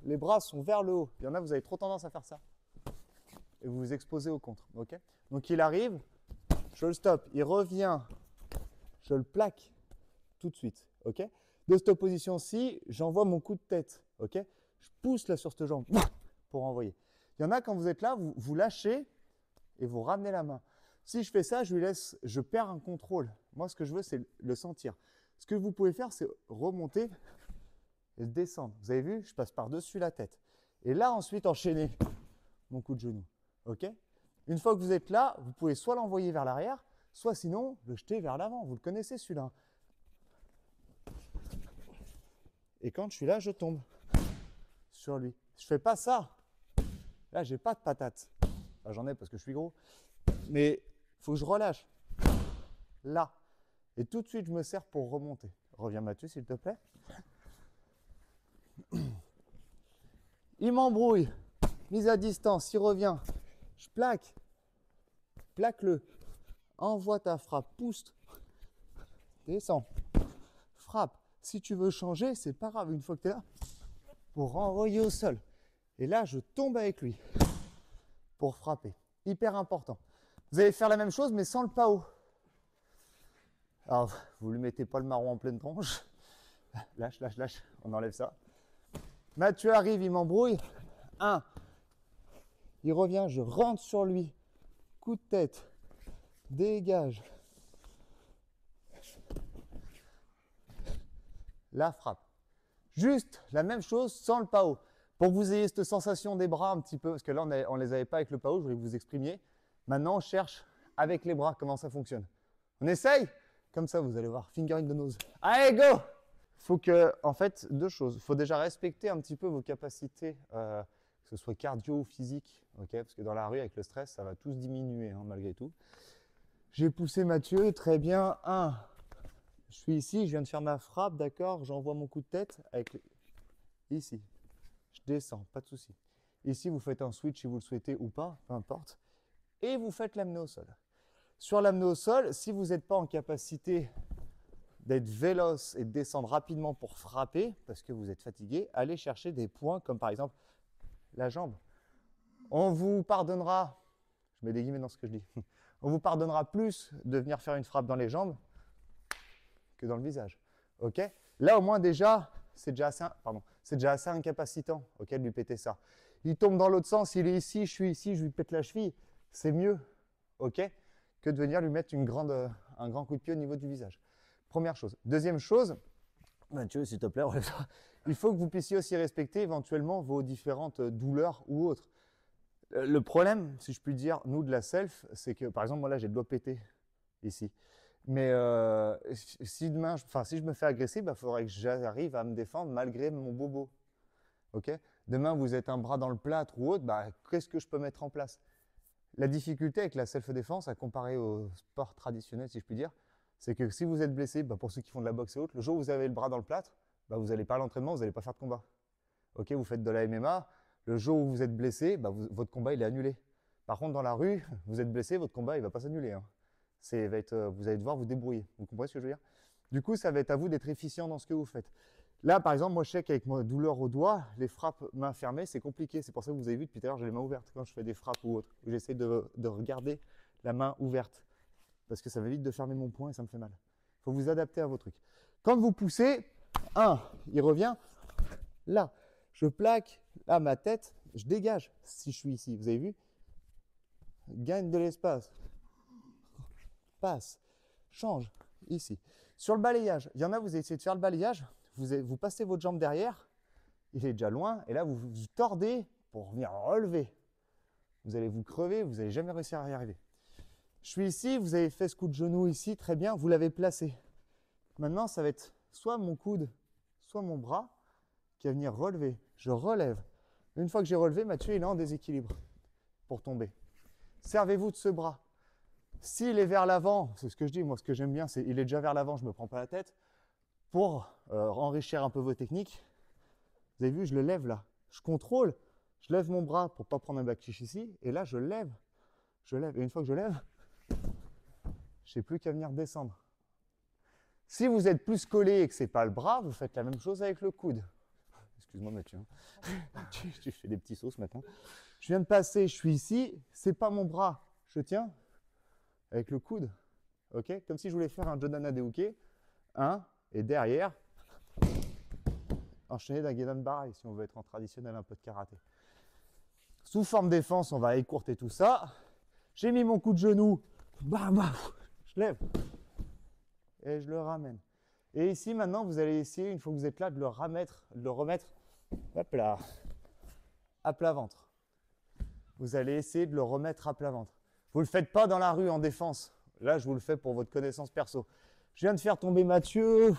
les bras sont vers le haut. Il y en a, vous avez trop tendance à faire ça. Et vous vous exposez au contre. Ok? Donc il arrive, je le stoppe, il revient, je le plaque tout de suite. Ok? De cette position-ci, j'envoie mon coup de tête. Ok? Je pousse là sur cette jambe pour envoyer. Il y en a, quand vous êtes là, vous lâchez et vous ramenez la main. Si je fais ça, je perds un contrôle. Moi, ce que je veux, c'est le sentir. Ce que vous pouvez faire, c'est remonter et descendre. Vous avez vu, je passe par-dessus la tête. Et là, ensuite, enchaîner mon coup de genou. Ok? Une fois que vous êtes là, vous pouvez soit l'envoyer vers l'arrière, soit sinon le jeter vers l'avant. Vous le connaissez celui-là. Et quand je suis là, je tombe sur lui. Je ne fais pas ça. Là, j'ai pas de patate. Enfin, j'en ai parce que je suis gros. Mais il faut que je relâche. Là. Et tout de suite, je me sers pour remonter. Reviens Mathieu, s'il te plaît. Il m'embrouille. Mise à distance, il revient. Je plaque. Plaque-le. Envoie ta frappe. Pousse. Descends. Frappe. Si tu veux changer, c'est pas grave. Une fois que tu es là, pour renvoyer au sol. Et là, je tombe avec lui pour frapper. Hyper important. Vous allez faire la même chose, mais sans le pas haut. Alors, vous lui mettez pas le marron en pleine tronche. Lâche, lâche, lâche. On enlève ça. Mathieu arrive, il m'embrouille. 1. Il revient, je rentre sur lui. Coup de tête. Dégage. La frappe. Juste la même chose sans le pas haut. Pour que vous ayez cette sensation des bras un petit peu, parce que là, on ne les avait pas avec le pas haut, je voulais que vous exprimiez. Maintenant, on cherche avec les bras comment ça fonctionne. On essaye? Comme ça, vous allez voir. Finger in the nose. Allez, go! Il faut que, en fait, deux choses. Il faut déjà respecter un petit peu vos capacités, que ce soit cardio ou physique. Okay, parce que dans la rue, avec le stress, ça va tous diminuer, hein, malgré tout. J'ai poussé Mathieu, très bien. 1. Je suis ici, je viens de faire ma frappe, d'accord? J'envoie mon coup de tête avec ici. Je descends, pas de souci. Ici, vous faites un switch si vous le souhaitez ou pas, peu importe. Et vous faites l'amener au sol. Sur l'amener au sol, si vous n'êtes pas en capacité d'être véloce et de descendre rapidement pour frapper, parce que vous êtes fatigué, allez chercher des points comme par exemple la jambe. On vous pardonnera, je mets des guillemets dans ce que je dis, on vous pardonnera plus de venir faire une frappe dans les jambes que dans le visage. Ok? Là, au moins, déjà, c'est déjà assez incapacitant, ok, de lui péter ça. Il tombe dans l'autre sens, il est ici, je suis ici, je lui pète la cheville. C'est mieux, ok, que de venir lui mettre un grand coup de pied au niveau du visage. Première chose. Deuxième chose, Mathieu, s'il te plaît, il faut que vous puissiez aussi respecter éventuellement vos différentes douleurs ou autres. Le problème, si je puis dire, nous, de la self, c'est que, par exemple, moi, là, j'ai le doigt pété, ici. Mais si je me fais agresser, il faudrait que j'arrive à me défendre malgré mon bobo. Okay? Demain, vous êtes un bras dans le plâtre ou autre, qu'est-ce que je peux mettre en place? La difficulté avec la self-défense, à comparer au sport traditionnel, si je puis dire, c'est que si vous êtes blessé, pour ceux qui font de la boxe et autres, le jour où vous avez le bras dans le plâtre, vous n'allez pas à l'entraînement, vous n'allez pas faire de combat. Okay? Vous faites de la MMA, le jour où vous êtes blessé, votre combat il est annulé. Par contre, dans la rue, vous êtes blessé, votre combat il ne va pas s'annuler. Hein. Vous allez devoir vous débrouiller. Vous comprenez ce que je veux dire? Du coup, ça va être à vous d'être efficient dans ce que vous faites. Là, par exemple, moi, je sais qu'avec ma douleur au doigt, les frappes main fermée, c'est compliqué. C'est pour ça que vous avez vu depuis tout à l'heure, j'ai les mains ouvertes quand je fais des frappes ou autre. J'essaie de regarder la main ouverte parce que ça va vite de fermer mon poing et ça me fait mal. Il faut vous adapter à vos trucs. Quand vous poussez, il revient. Là, je plaque. Là, ma tête, je dégage si je suis ici. Vous avez vu? Gagne de l'espace. Passe, change, ici. Sur le balayage, il y en a, vous essayez de faire le balayage, vous passez votre jambe derrière, il est déjà loin, et là, vous vous tordez pour venir relever. Vous allez vous crever, vous n'allez jamais réussir à y arriver. Je suis ici, vous avez fait ce coup de genou ici, très bien, vous l'avez placé. Maintenant, ça va être soit mon coude, soit mon bras qui va venir relever. Je relève. Une fois que j'ai relevé, Mathieu, il est en déséquilibre pour tomber. Servez-vous de ce bras. S'il est vers l'avant, c'est ce que je dis, moi ce que j'aime bien, c'est il est déjà vers l'avant, je ne me prends pas la tête. Pour enrichir un peu vos techniques, vous avez vu, je le lève là. Je contrôle, je lève mon bras pour ne pas prendre un back kick ici, et là je lève. Et une fois que je lève, je n'ai plus qu'à venir descendre. Si vous êtes plus collé et que ce n'est pas le bras, vous faites la même chose avec le coude. Excuse-moi Mathieu. Tu fais des petits sauts ce matin. Je viens de passer, je suis ici. C'est pas mon bras. Je tiens avec le coude. Ok, comme si je voulais faire un Jodana Deuke. 1 et derrière, enchaîner d'un Gedan Barai si on veut être en traditionnel un peu de karaté. Sous forme défense, on va écourter tout ça. J'ai mis mon coup de genou. Bam, bam, je lève. Et je le ramène. Et ici, maintenant, vous allez essayer, une fois que vous êtes là, de le remettre, hop là, à plat ventre. Vous allez essayer de le remettre à plat ventre. Vous ne le faites pas dans la rue en défense. Là, je vous le fais pour votre connaissance perso. Je viens de faire tomber Mathieu.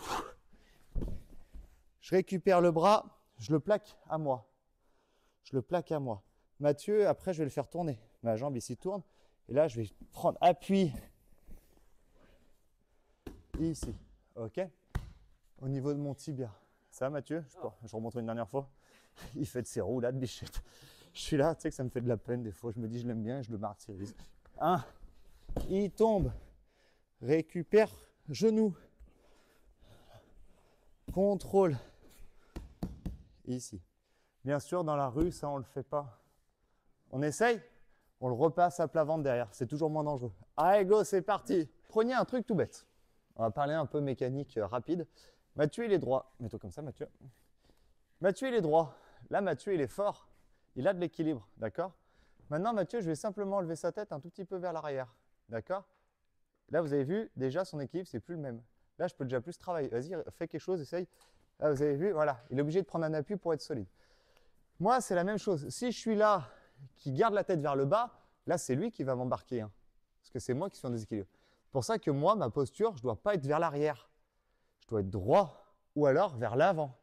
Je récupère le bras, je le plaque à moi. Je le plaque à moi. Mathieu, après, je vais le faire tourner. Ma jambe ici tourne. Et là, je vais prendre appui ici. OK? Au niveau de mon tibia. Ça va, Mathieu? Je remonte une dernière fois. Il fait de ses roulades, bichette. Je suis là, tu sais que ça me fait de la peine des fois. Je me dis, je l'aime bien, je le martyrise. 1. Il tombe. Récupère. Genou. Contrôle. Ici. Bien sûr, dans la rue, ça, on ne le fait pas. On essaye, on le repasse à plat ventre derrière. C'est toujours moins dangereux. Allez, go, c'est parti. Prenez un truc tout bête. On va parler un peu mécanique rapide. Mathieu, il est droit. Mets-toi comme ça, Mathieu. Mathieu, il est droit. Là, Mathieu, il est fort. Il a de l'équilibre, d'accord? Maintenant, Mathieu, je vais simplement lever sa tête un tout petit peu vers l'arrière, d'accord? Là, vous avez vu, déjà, son équilibre, c'est plus le même. Là, je peux déjà plus travailler. Vas-y, fais quelque chose, essaye. Là, vous avez vu, voilà. Il est obligé de prendre un appui pour être solide. Moi, c'est la même chose. Si je suis là, qui garde la tête vers le bas, là, c'est lui qui va m'embarquer. Hein, parce que c'est moi qui suis en déséquilibre. C'est pour ça que moi, ma posture, je ne dois pas être vers l'arrière. Je dois être droit ou alors vers l'avant.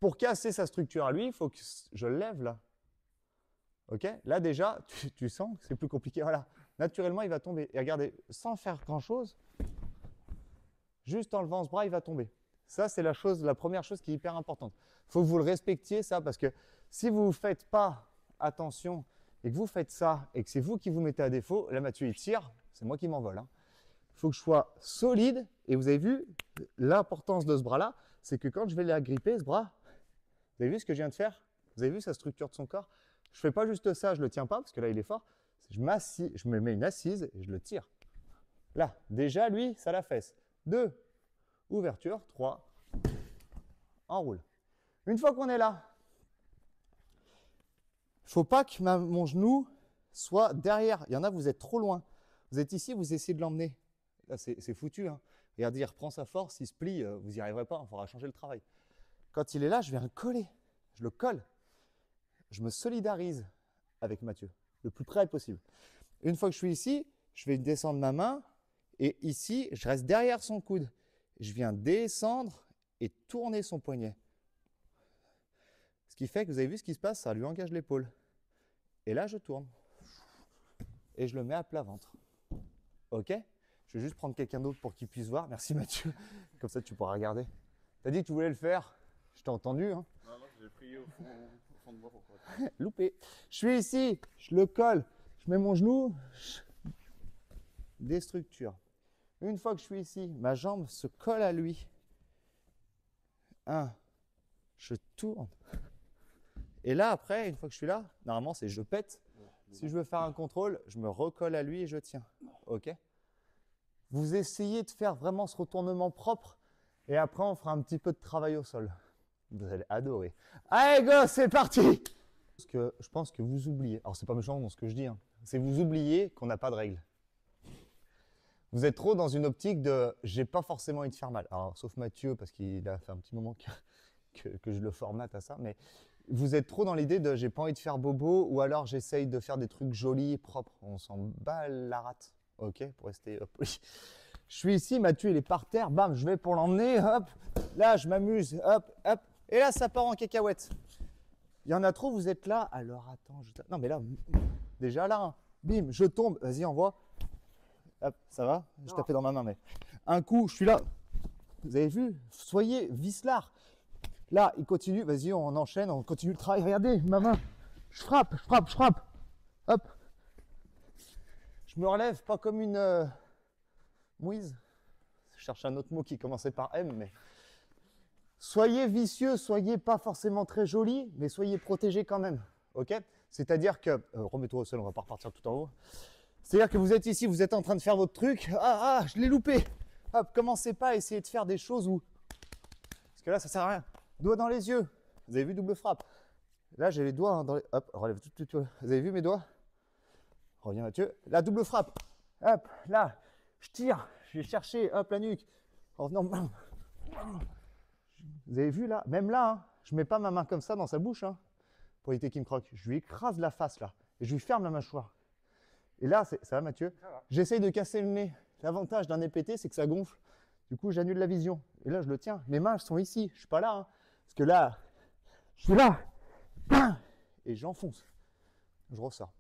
Pour casser sa structure à lui, il faut que je le lève là. Ok? Là, déjà, tu sens que c'est plus compliqué. Voilà. Naturellement, il va tomber. Et regardez, sans faire grand-chose, juste en levant ce bras, il va tomber. Ça, c'est la première chose qui est hyper importante. Il faut que vous le respectiez, ça, parce que si vous ne faites pas attention et que vous faites ça et que c'est vous qui vous mettez à défaut, là, Mathieu, il tire, c'est moi qui m'envole. Hein. Il faut que je sois solide. Et vous avez vu, l'importance de ce bras-là, c'est que quand je vais l'agripper, ce bras, vous avez vu ce que je viens de faire? Vous avez vu sa structure de son corps? Je ne fais pas juste ça, je ne le tiens pas, parce que là, il est fort. Je me mets une assise et je le tire. Là, déjà, lui, ça la fesse. 2, ouverture. 3, enroule. Une fois qu'on est là, il ne faut pas que mon genou soit derrière. Il y en a, vous êtes trop loin. Vous êtes ici, vous essayez de l'emmener. Là, c'est foutu. Hein. Regardez, il reprend sa force, il se plie, vous n'y arriverez pas, il faudra changer le travail. Quand il est là, je viens le coller. Je le colle. Je me solidarise avec Mathieu, le plus près possible. Une fois que je suis ici, je vais descendre ma main et ici, je reste derrière son coude. Je viens descendre et tourner son poignet. Ce qui fait que vous avez vu ce qui se passe, ça lui engage l'épaule. Et là, je tourne. Et je le mets à plat ventre. OK? Je vais juste prendre quelqu'un d'autre pour qu'il puisse voir. Merci Mathieu. Comme ça, tu pourras regarder. Tu as dit que tu voulais le faire. Je t'ai entendu. Hein? Non, j'ai prié au fond de moi pour quoi. Loupé. Je suis ici, je le colle. Je mets mon genou. Déstructure. Une fois que je suis ici, ma jambe se colle à lui. 1. Je tourne. Et là, après, une fois que je suis là, normalement, c'est je pète. Si je veux faire un contrôle, je me recolle à lui et je tiens. OK? Vous essayez de faire vraiment ce retournement propre et après, on fera un petit peu de travail au sol. Vous allez adorer. Allez, go, c'est parti! Parce que je pense que vous oubliez. Alors, c'est pas méchant dans ce que je dis. Hein. C'est vous oubliez qu'on n'a pas de règles. Vous êtes trop dans une optique de j'ai pas forcément envie de faire mal. Alors, sauf Mathieu, parce qu'il a fait un petit moment que je le formate à ça. Mais vous êtes trop dans l'idée de j'ai pas envie de faire bobo ou alors j'essaye de faire des trucs jolis, propres. On s'en bat la rate. OK, pour rester poli. Je suis ici, Mathieu, il est par terre. Bam, je vais pour l'emmener. Hop, là, je m'amuse. Hop, hop. Et là, ça part en cacahuète. Il y en a trop, vous êtes là. Alors, attends. Non, mais là, déjà là, hein. Bim, je tombe. Vas-y, envoie. Hop, ça va? Je tapais dans ma main, mais un coup, je suis là. Vous avez vu? Soyez vicelard. Là, il continue. Vas-y, on enchaîne, on continue le travail. Regardez, ma main. Je frappe, je frappe, je frappe. Hop. Je me relève, pas comme une mouise. Je cherche un autre mot qui commençait par M, mais Soyez vicieux, soyez pas forcément très joli, mais soyez protégés quand même. Ok? C'est-à-dire que, remets-toi au sol, on va pas repartir tout en haut. C'est-à-dire que vous êtes ici, vous êtes en train de faire votre truc. Ah, je l'ai loupé. Hop, commencez pas à essayer de faire des choses où... Parce que là, ça sert à rien. Doigts dans les yeux. Vous avez vu, double frappe. Là, j'ai les doigts dans les... Hop, relève tout. Vous avez vu mes doigts? Reviens Mathieu. La double frappe. Hop, là, je tire. Je vais chercher, hop, la nuque. En venant... Vous avez vu là? Même là, hein, je mets pas ma main comme ça dans sa bouche hein, pour éviter qu'il me croque. Je lui écrase la face là. Et je lui ferme la mâchoire. Et là, ça va Mathieu? J'essaye de casser le nez. L'avantage d'un nez pété, c'est que ça gonfle. Du coup, j'annule la vision. Et là, je le tiens. Mes mains sont ici. Je suis pas là. Hein, parce que là, je suis là. Et j'enfonce. Je ressors.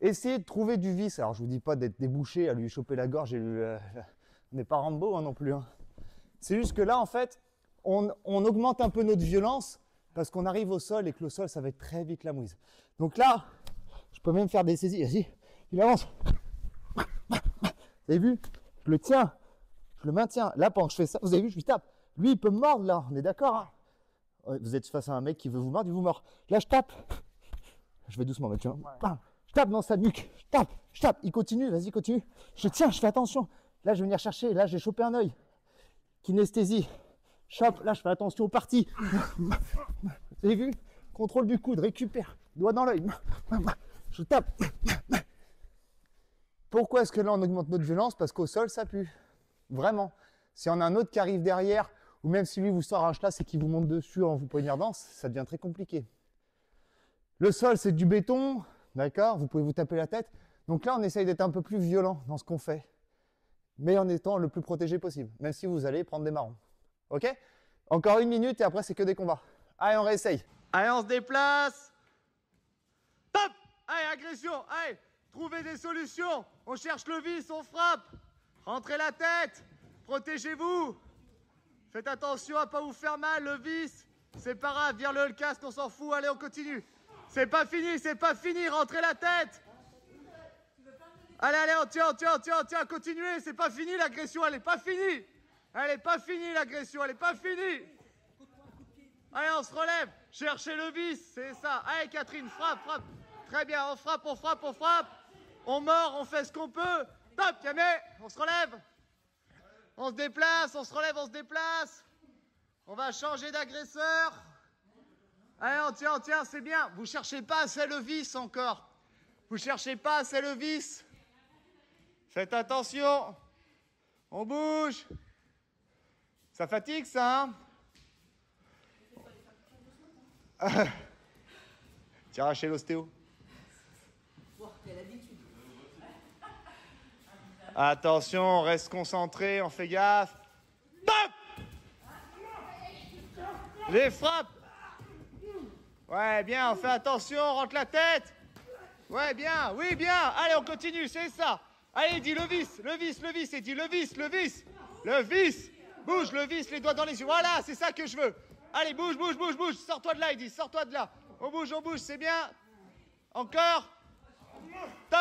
Essayez de trouver du vice. Alors, je vous dis pas d'être débouché, à lui choper la gorge. Et lui, on n'est pas Rambo hein, non plus. Hein. C'est juste que là, en fait, on augmente un peu notre violence parce qu'on arrive au sol et que le sol, ça va être très vite la mouise. Donc là, je peux même faire des saisies. Vas-y, il avance. Vous avez vu? Je le tiens. Je le maintiens. Là, pendant que je fais ça, vous avez vu, je lui tape. Lui, il peut me mordre là. On est d'accord hein? Vous êtes face à un mec qui veut vous mordre, il vous mord. Là, je tape. Je vais doucement, Mathieu. Je tape dans sa nuque. Je tape. Il continue, vas-y, continue. Je tiens, je fais attention. Là, je vais venir chercher. Là, j'ai chopé un œil. Kinesthésie. Chope. Là, je fais attention aux parties. Vous avez vu? Contrôle du coude, récupère. Doigt dans l'œil. Je tape. Pourquoi est-ce que là, on augmente notre violence? Parce qu'au sol, ça pue. Vraiment. Si on a un autre qui arrive derrière, ou même si lui vous sort un chlasse et qu'il vous monte dessus en vous poignardant, ça devient très compliqué. Le sol, c'est du béton, d'accord? Vous pouvez vous taper la tête. Donc là, on essaye d'être un peu plus violent dans ce qu'on fait, mais en étant le plus protégé possible, même si vous allez prendre des marrons. Ok? Encore 1 minute et après, c'est que des combats. Allez, on réessaye. Allez, on se déplace. Top. Allez, agression. Allez, trouvez des solutions. On cherche le vice, on frappe. Rentrez la tête. Protégez-vous. Faites attention à pas vous faire mal. Le vice, c'est pas grave. Vire le casque, on s'en fout. Allez, on continue. C'est pas fini. Rentrez la tête. Allez, on tient. Continuez. C'est pas fini l'agression. Elle est pas finie. L'agression. Elle est pas finie. Allez, on se relève. Cherchez le vice. C'est ça. Allez, Catherine, frappe. Très bien. On frappe. On mord. On fait ce qu'on peut. Top, Camé. On se relève. On se déplace. On se relève. On se déplace. On va changer d'agresseur. Allez, on tient. C'est bien. Vous cherchez pas assez le vice encore. Faites attention. On bouge. Ça fatigue, ça, hein? T'iras chez l'ostéo. Attention, on reste concentré, on fait gaffe. Pop! Les frappes. Ouais, bien, on fait attention, on rentre la tête. Ouais, bien, oui, bien. Allez, on continue, c'est ça. Allez, dis le vice, et dis le vice. Bouge, le vice, les doigts dans les yeux. Voilà, c'est ça que je veux. Allez, bouge. Sors-toi de là, il dit, sors-toi de là. On bouge, c'est bien. Encore. Top.